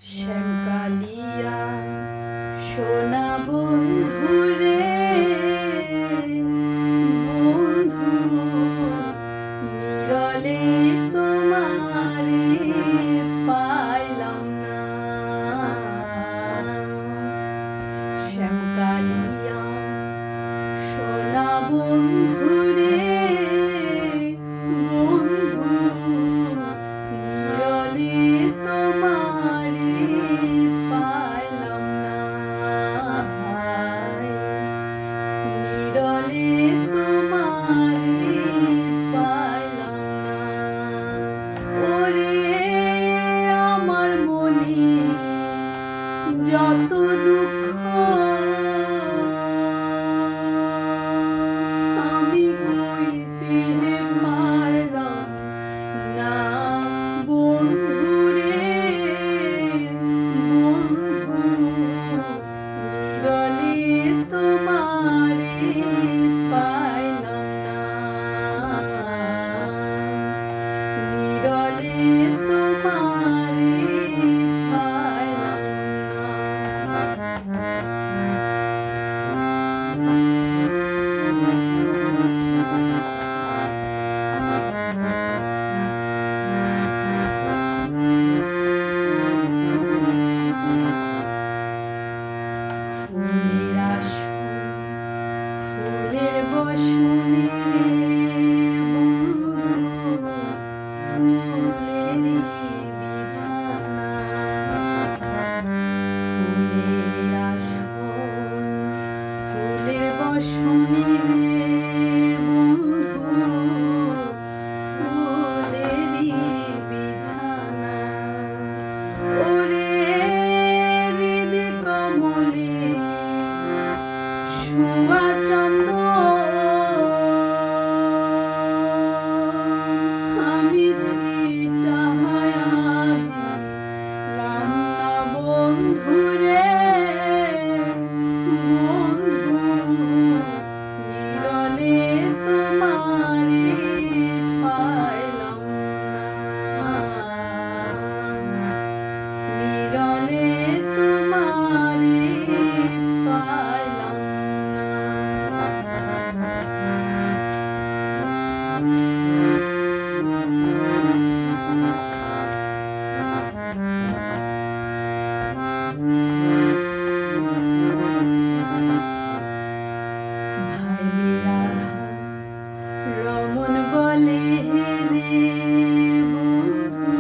শ্যামকালিয়া সোনা বন্ধু রে, বন্ধু নিরলে তোমারে পাইলাম না। শ্যামকালিয়া সোনা বন্ধু রে, বন্ধু নিরলে তোমারে পাইলাম না। নিরলে তোমারে পাইলাম না। ওরে আমার মনে যত দুঃখ আমি কইতে পারলাম না। বন্ধু রে, বন্ধু নিরলে তোমারে পাইলাম না। নিরলে তোমারে পাইলাম না। ফুলের আসন ফুলের বসনে রে, বন্ধু ফুলেরই বিছানা। ফুলের আসন ফুলের বসনে রে, বন্ধু ফুলেরই বিছানা। ওরে হৃদ কমলে শোভা চন্দ আমি ছিটায়া দিলাম না। বন্ধু রে, বন্ধু নিরলে তোমারে পাইলাম না। নিরলে তোমারে পাইলাম ভাই বিরাধা রমন বলে রে, বন্ধু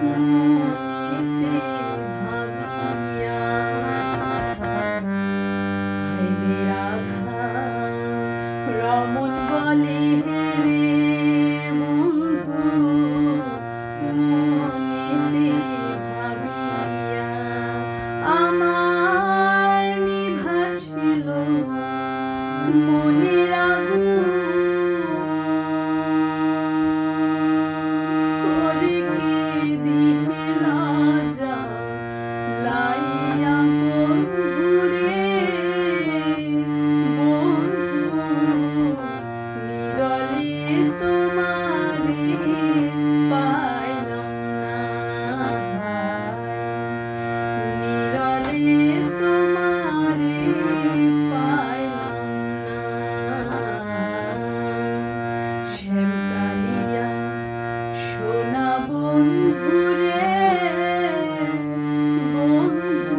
মনেতে ভাবিয়া। ভাই বিরাধা রমন বলে রে, বন্ধু মনেতে ভাবিয়া। আমার নিভা ছিল মনের আগুন, ওরে কে দিতে না জ্বালাইয়া। বন্ধু রে, বন্ধু নিরলে তোমারে পাইলাম না। নিরলে তোমারে পাইলাম না। শ্যামকালিয়া সোনা বন্ধু রে, বন্ধু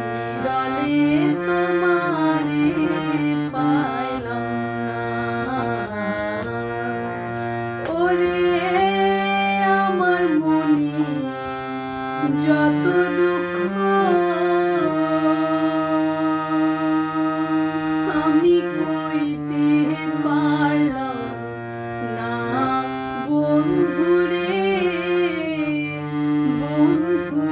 নিরলে তোমারে পাইলাম না। ওরে আমার মনে যত দুঃখ আমি কইতে পারলাম না। বন্ধু রে, বন্ধু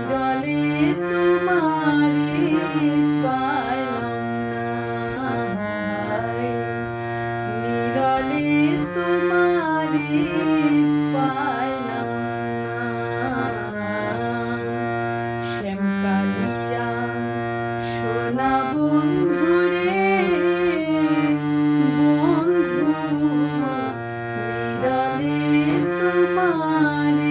নিরলে তোমারে পাইলাম না। নিরলে তোমারে পাইলাম না। শ্যামকালিয়া সোনা বন্ধু রে, বন্ধু নিরলে তোমারে